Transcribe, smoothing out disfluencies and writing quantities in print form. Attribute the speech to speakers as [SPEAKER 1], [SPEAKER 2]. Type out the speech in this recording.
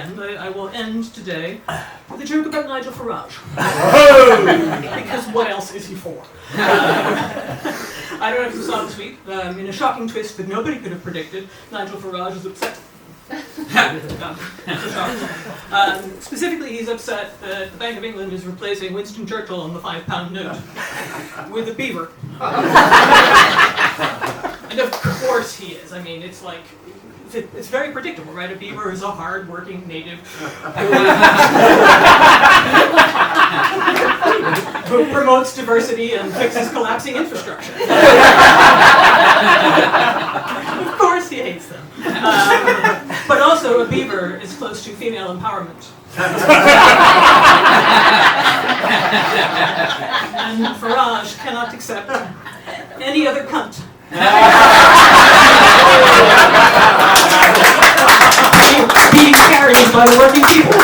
[SPEAKER 1] And I will end today with a joke about Nigel Farage. Because what else is he for? I don't know if you saw this week, in a shocking twist that nobody could have predicted, Nigel Farage is upset. Specifically, he's upset that the Bank of England is replacing Winston Churchill on the £5 note with a beaver. And of course he is. I mean, it's like, it's very predictable, right? A beaver is a hard-working native who promotes diversity and fixes collapsing infrastructure. Of course he hates them. But also, a beaver is close to female empowerment. And Farage cannot accept any other cunt. Being carried by the working people.